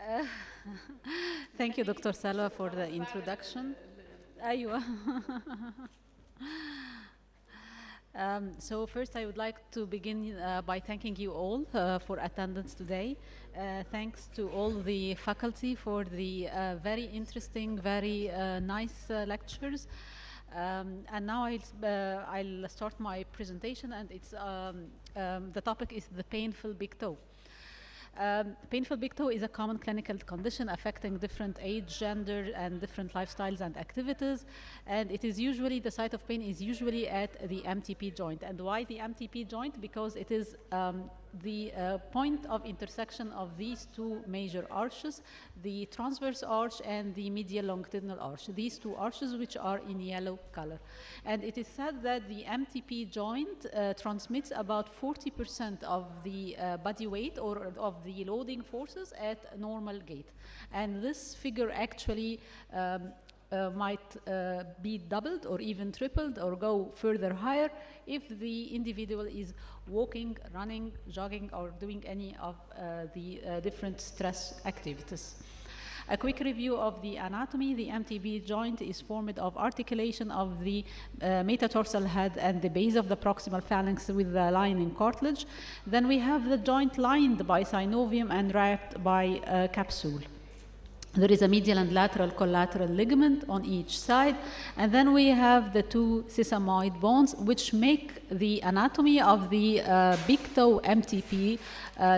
Uh, Thank you, Dr. Salwa, for the introduction. أيوة. So first, I would like to begin by thanking you all for attendance today. Thanks to all the faculty for the very interesting, very nice lectures. And now I'll start my presentation, and the topic is the painful big toe. Painful big toe is a common clinical condition affecting different age, gender, and different lifestyles and activities. And it is usually, the site of pain is usually at the MTP joint. And why the MTP joint? Because it is the point of intersection of these two major arches, the transverse arch and the medial longitudinal arch. These two arches, which are in yellow color. And it is said that the MTP joint transmits about 40% of the body weight or of the loading forces at normal gait. And this figure actually might be doubled or even tripled or go further higher if the individual is walking, running, jogging, or doing any of the different stress activities. A quick review of the anatomy. The MTP joint is formed of articulation of the metatarsal head and the base of the proximal phalanx with the lining cartilage. Then we have the joint lined by synovium and wrapped by a capsule. There is a medial and lateral collateral ligament on each side. And then we have the two sesamoid bones, which make the anatomy of the big toe MTP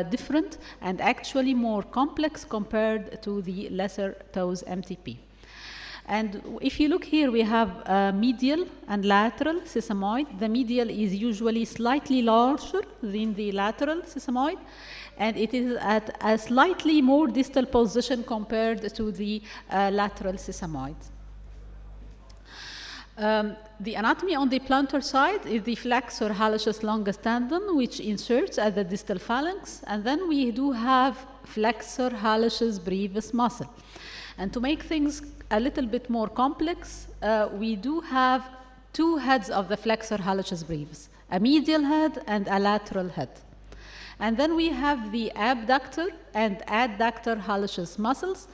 different and actually more complex compared to the lesser toes MTP. And if you look here, we have medial and lateral sesamoid. The medial is usually slightly larger than the lateral sesamoid, and it is at a slightly more distal position compared to the lateral sesamoid. The anatomy on the plantar side is the flexor hallucis longus tendon, which inserts at the distal phalanx, and then we do have flexor hallucis brevis muscle. And to make things a little bit more complex, we do have two heads of the flexor hallucis brevis, a medial head and a lateral head. And then we have the abductor and adductor hallucis muscles.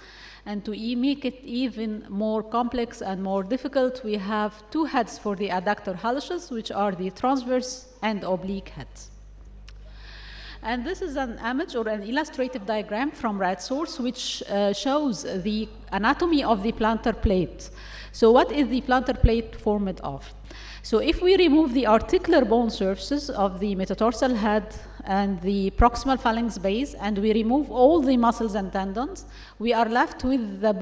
And to make it even more complex and more difficult, we have two heads for the adductor hallucis, which are the transverse and oblique heads. And this is an image or an illustrative diagram from Rat Source, which shows the anatomy of the plantar plate. So what is the plantar plate formed of? So if we remove the articular bone surfaces of the metatarsal head and the proximal phalanx base, and we remove all the muscles and tendons, we are left with the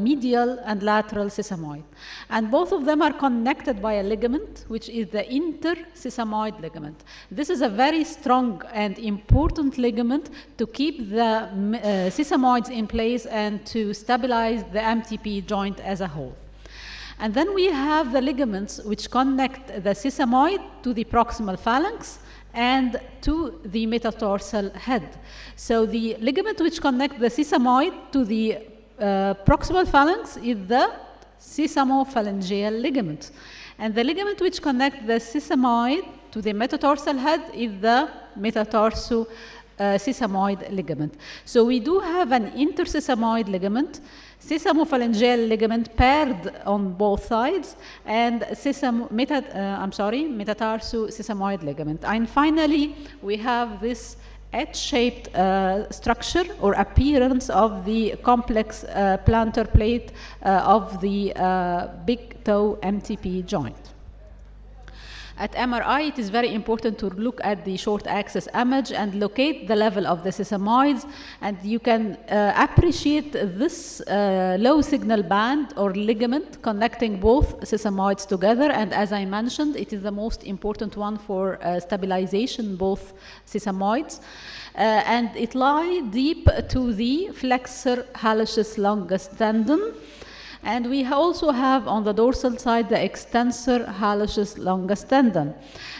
medial and lateral sesamoid. And both of them are connected by a ligament, which is the intersesamoid ligament. This is a very strong and important ligament to keep the sesamoids in place and to stabilize the MTP joint as a whole. And then we have the ligaments which connect the sesamoid to the proximal phalanx and to the metatarsal head. So the ligament which connects the sesamoid to the proximal phalanx is the sesamophalangeal ligament. And the ligament which connects the sesamoid to the metatarsal head is the metatarsosesamoid ligament. So we do have an intersesamoid ligament, sesamophalangeal ligament paired on both sides, and metatarsosesamoid ligament. And finally, we have this H-shaped structure or appearance of the complex plantar plate of the big toe MTP joint. At MRI, it is very important to look at the short axis image and locate the level of the sesamoids, and you can appreciate this low signal band or ligament connecting both sesamoids together, and as I mentioned, it is the most important one for stabilization, both sesamoids, and it lies deep to the flexor hallucis longus tendon. And we also have on the dorsal side the extensor hallucis longus tendon.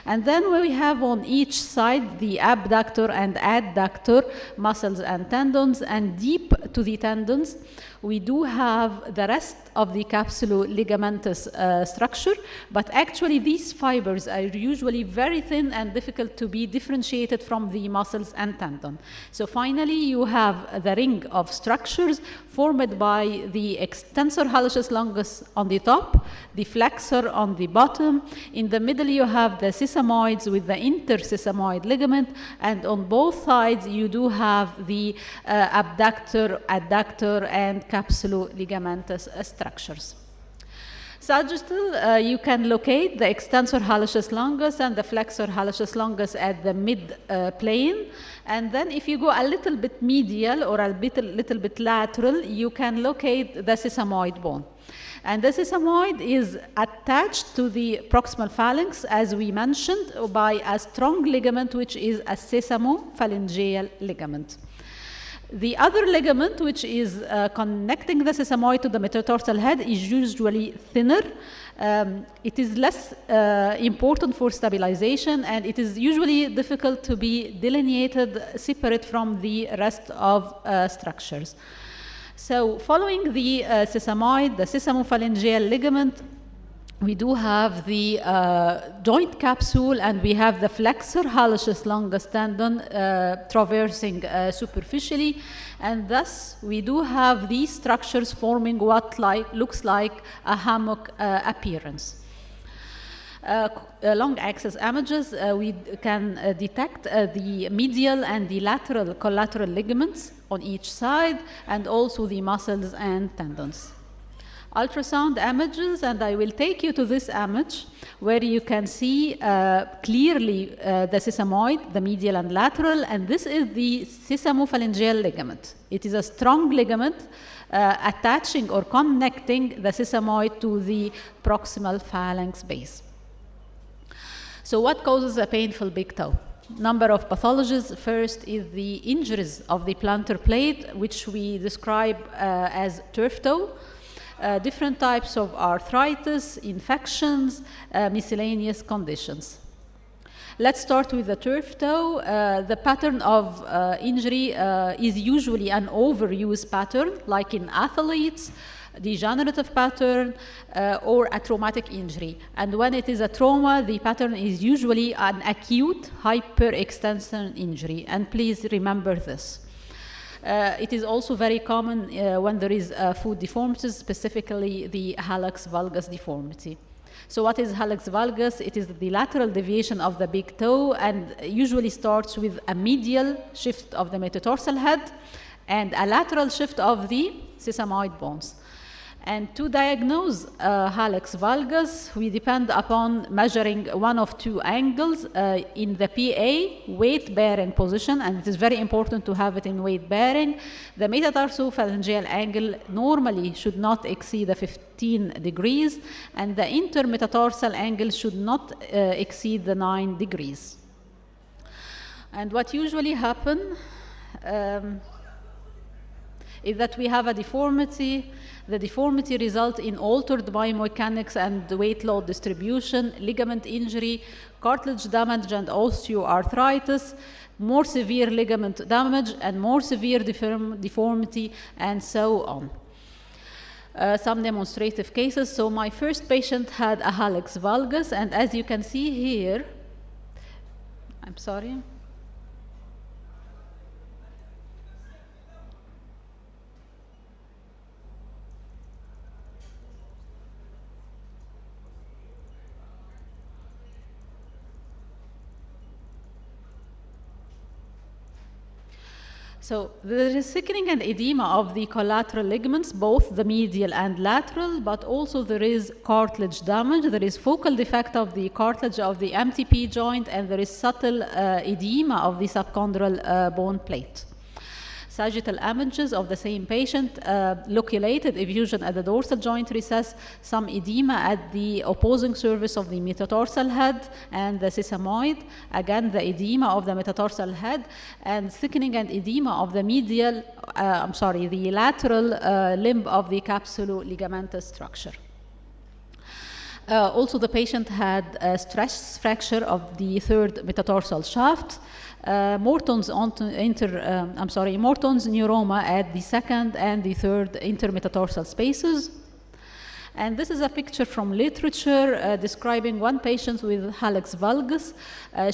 And then we have on each side the abductor and adductor muscles and tendons, and deep to the tendons, we do have the rest of the capsulo-ligamentous structure, but actually these fibers are usually very thin and difficult to be differentiated from the muscles and tendon. So finally, you have the ring of structures formed by the extensor hallucis longus on the top, the flexor on the bottom. In the middle, you have the sesamoids with the intersesamoid ligament, and on both sides, you do have the abductor, adductor, and capsulo-ligamentous structures. Sagittal, you can locate the extensor hallucis longus and the flexor hallucis longus at the mid plane. And then if you go a little bit medial or a little bit lateral, you can locate the sesamoid bone. And the sesamoid is attached to the proximal phalanx, as we mentioned, by a strong ligament, which is a sesamophalangeal ligament. The other ligament, which is connecting the sesamoid to the metatarsal head, is usually thinner. It is less important for stabilization, and it is usually difficult to be delineated separate from the rest of structures. So following the sesamoid, the sesamophalangeal ligament, we do have the joint capsule, and we have the flexor hallucis longus tendon traversing superficially, and thus we do have these structures forming what looks like a hammock appearance. Long axis images, we can detect the medial and the lateral collateral ligaments on each side, and also the muscles and tendons. Ultrasound images, and I will take you to this image where you can see clearly the sesamoid, the medial and lateral, and this is the sesamophalangeal ligament. It is a strong ligament attaching or connecting the sesamoid to the proximal phalanx base. So what causes a painful big toe? Number of pathologies. First is the injuries of the plantar plate, which we describe as turf toe. Different types of arthritis, infections, miscellaneous conditions. Let's start with the turf toe. The pattern of injury is usually an overuse pattern, like in athletes, degenerative pattern, or a traumatic injury. And when it is a trauma, the pattern is usually an acute hyperextension injury. And please remember this. It is also very common when there is foot deformities, specifically the hallux valgus deformity. So what is hallux valgus? It is the lateral deviation of the big toe, and usually starts with a medial shift of the metatarsal head and a lateral shift of the sesamoid bones. And to diagnose hallux valgus, we depend upon measuring one of two angles in the PA, weight-bearing position, and it is very important to have it in weight-bearing. The metatarsophalangeal angle normally should not exceed the 15 degrees, and the intermetatarsal angle should not exceed the 9 degrees. And what usually happens is that we have a deformity. The deformity results in altered biomechanics and weight load distribution, ligament injury, cartilage damage and osteoarthritis, more severe ligament damage and more severe deformity, and so on. Some demonstrative cases. So my first patient had a hallux valgus, and as you can see here, I'm sorry. So there is thickening and edema of the collateral ligaments, both the medial and lateral, but also there is cartilage damage. There is focal defect of the cartilage of the MTP joint, and there is subtle edema of the subchondral bone plate. Sagittal images of the same patient, loculated effusion at the dorsal joint recess, some edema at the opposing surface of the metatarsal head and the sesamoid, again the edema of the metatarsal head, and thickening and edema of the medial, the lateral limb of the capsulo-ligamentous structure. Also, the patient had a stress fracture of the third metatarsal shaft. Morton's neuroma at the second and the third intermetatarsal spaces. And this is a picture from literature describing one patient with hallux valgus,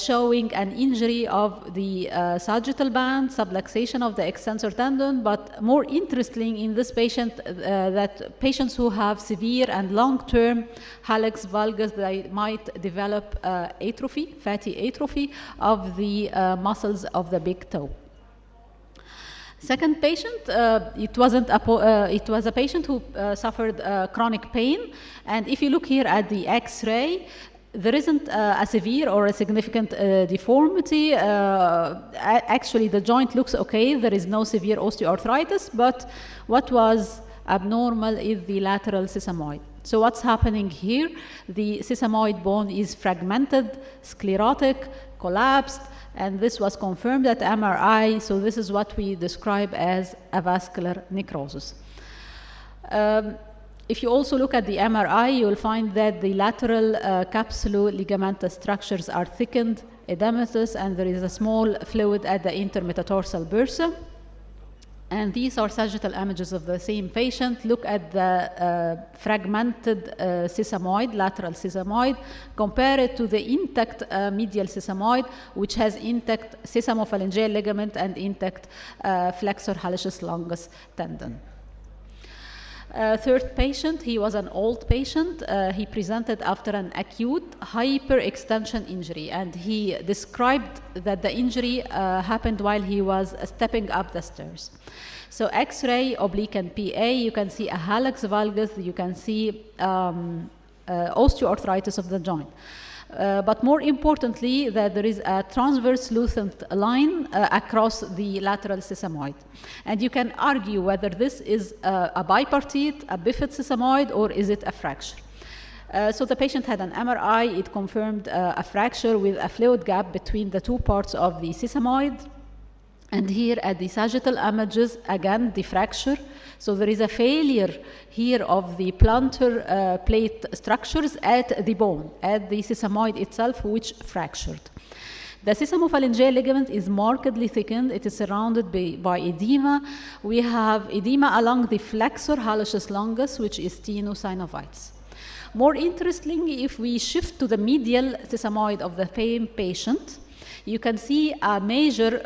showing an injury of the sagittal band, subluxation of the extensor tendon, but more interesting in this patient, that patients who have severe and long-term hallux valgus, they might develop atrophy, fatty atrophy of the muscles of the big toe. Second patient, it was a patient who suffered chronic pain, and if you look here at the X-ray, there isn't a severe or a significant deformity. Actually, the joint looks okay. There is no severe osteoarthritis, but what was abnormal is the lateral sesamoid. So what's happening here? The sesamoid bone is fragmented, sclerotic, collapsed, and this was confirmed at MRI, so this is what we describe as avascular necrosis. If you also look at the MRI, you will find that the lateral capsulo-ligamentous structures are thickened, edematous, and there is a small fluid at the intermetatarsal bursa. And these are sagittal images of the same patient. Look at the fragmented sesamoid, lateral sesamoid, compare it to the intact medial sesamoid, which has intact sesamophalangeal ligament and intact flexor hallucis longus tendon. Third patient, he was an old patient. He presented after an acute hyperextension injury, and he described that the injury happened while he was stepping up the stairs. So X-ray, oblique and PA, you can see a hallux valgus, you can see osteoarthritis of the joint. But more importantly, that there is a transverse lucent line across the lateral sesamoid. And you can argue whether this is a bipartite, a bifid sesamoid, or is it a fracture. So the patient had an MRI. It confirmed a fracture with a fluid gap between the two parts of the sesamoid. And here at the sagittal images, again, the fracture. So there is a failure here of the plantar plate structures at the bone, at the sesamoid itself, which fractured. The sesamophalangeal ligament is markedly thickened. It is surrounded by edema. We have edema along the flexor hallucis longus, which is tenosynovitis. More interestingly, if we shift to the medial sesamoid of the same patient, you can see a major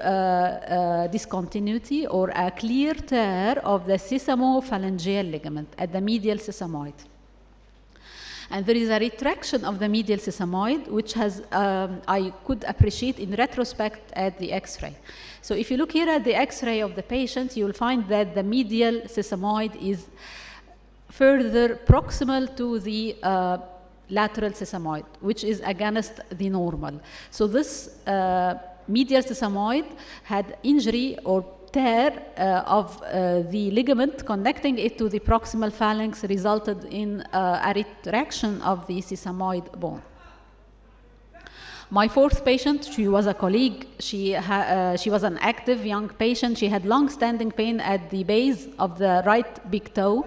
discontinuity or a clear tear of the sesamophalangeal ligament at the medial sesamoid. And there is a retraction of the medial sesamoid, which has, I could appreciate in retrospect at the X-ray. So if you look here at the X-ray of the patient, you will find that the medial sesamoid is further proximal to the lateral sesamoid, which is against the normal. So this medial sesamoid had injury or tear of the ligament connecting it to the proximal phalanx, resulted in a retraction of the sesamoid bone. My fourth patient, she was a colleague. She was an active young patient. She had long-standing pain at the base of the right big toe.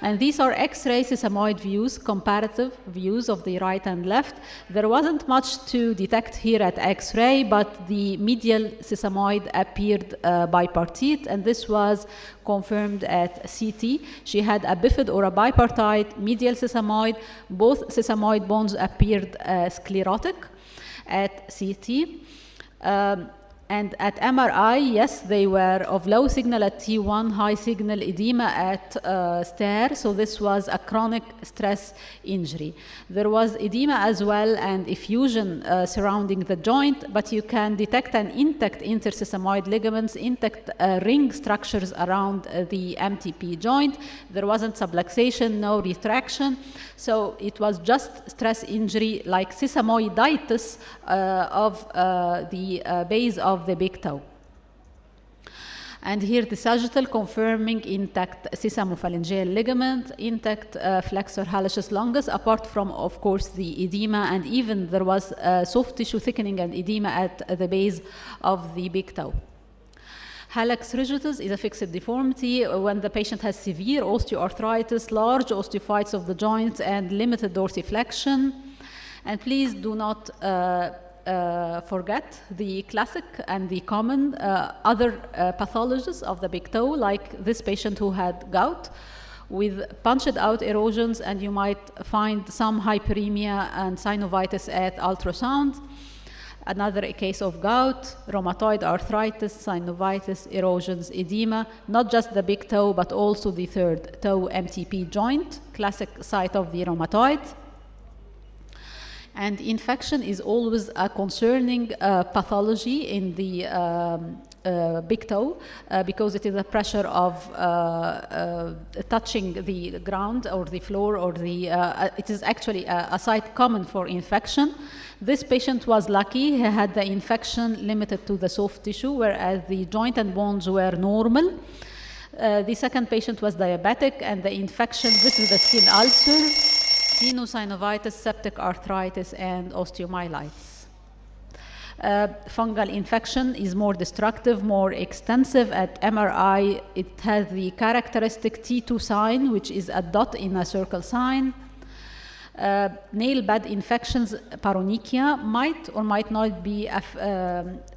And these are X-ray sesamoid views, comparative views of the right and left. There wasn't much to detect here at X-ray, but the medial sesamoid appeared bipartite, and this was confirmed at CT. She had a bifid or a bipartite medial sesamoid. Both sesamoid bones appeared sclerotic at CT. And at MRI, yes, they were of low signal at T1, high signal edema at STAIR, so this was a chronic stress injury. There was edema as well and effusion surrounding the joint, but you can detect an intact intersesamoid ligaments, intact ring structures around the MTP joint. There wasn't subluxation, no retraction, so it was just stress injury like sesamoiditis of the base of the big toe. And here the sagittal confirming intact sesamophalangeal ligament, intact flexor hallucis longus, apart from, of course, the edema, and even there was soft tissue thickening and edema at the base of the big toe. Hallux rigitus is a fixed deformity when the patient has severe osteoarthritis, large osteophytes of the joints, and limited dorsiflexion. And please do not forget the classic and the common other pathologies of the big toe, like this patient who had gout with punched out erosions, and you might find some hyperemia and synovitis at ultrasound. Another case of gout, rheumatoid arthritis, synovitis, erosions, edema, not just the big toe, but also the third toe MTP joint, classic site of the rheumatoid. And infection is always a concerning pathology in the big toe because it is a pressure of touching the ground or the floor, or the it is actually a site common for infection. This patient was lucky. He had the infection limited to the soft tissue, whereas the joint and bones were normal. The second patient was diabetic, and the infection, this is the skin ulcer, sinusinovvitis, septic arthritis, and osteomyelitis. Fungal infection is more destructive, more extensive. At MRI, it has the characteristic T2 sign, which is a dot in a circle sign. Nail bed infections, paronychia, might or might not be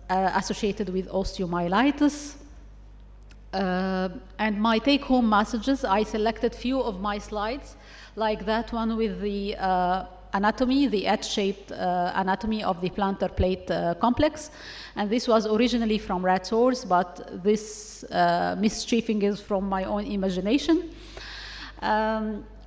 associated with osteomyelitis. And my take-home messages, I selected few of my slides, like that one with the anatomy, the H-shaped anatomy of the plantar plate complex. And this was originally from rat source, but this mischiefing is from my own imagination.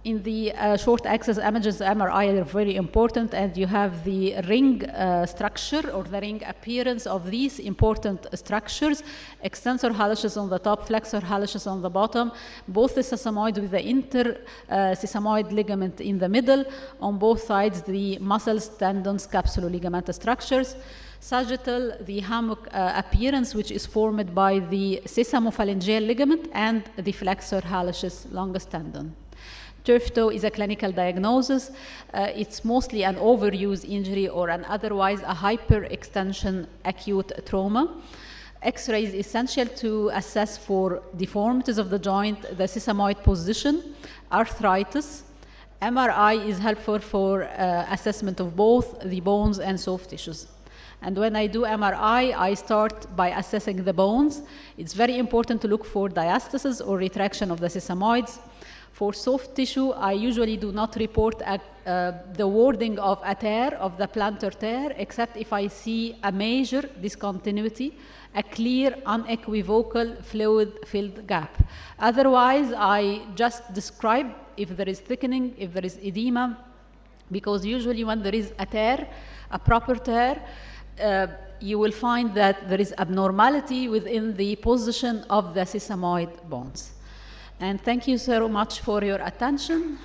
In the short axis images, MRI are very important, and you have the ring structure or the ring appearance of these important structures. Extensor hallucis on the top, flexor hallucis on the bottom, both the sesamoid with the intersesamoid ligament in the middle, on both sides the muscles, tendons, capsuloligament structures. Sagittal, the hammock appearance, which is formed by the sesamophalangeal ligament and the flexor hallucis longus tendon. Turf toe is a clinical diagnosis. It's mostly an overuse injury or an otherwise a hyperextension acute trauma. X-ray is essential to assess for deformities of the joint, the sesamoid position, arthritis. MRI is helpful for assessment of both the bones and soft tissues. And when I do MRI, I start by assessing the bones. It's very important to look for diastasis or retraction of the sesamoids. For soft tissue, I usually do not report the wording of a tear, of the plantar tear, except if I see a major discontinuity, a clear, unequivocal, fluid-filled gap. Otherwise, I just describe if there is thickening, if there is edema, because usually when there is a tear, a proper tear, you will find that there is abnormality within the position of the sesamoid bones. And thank you so much for your attention.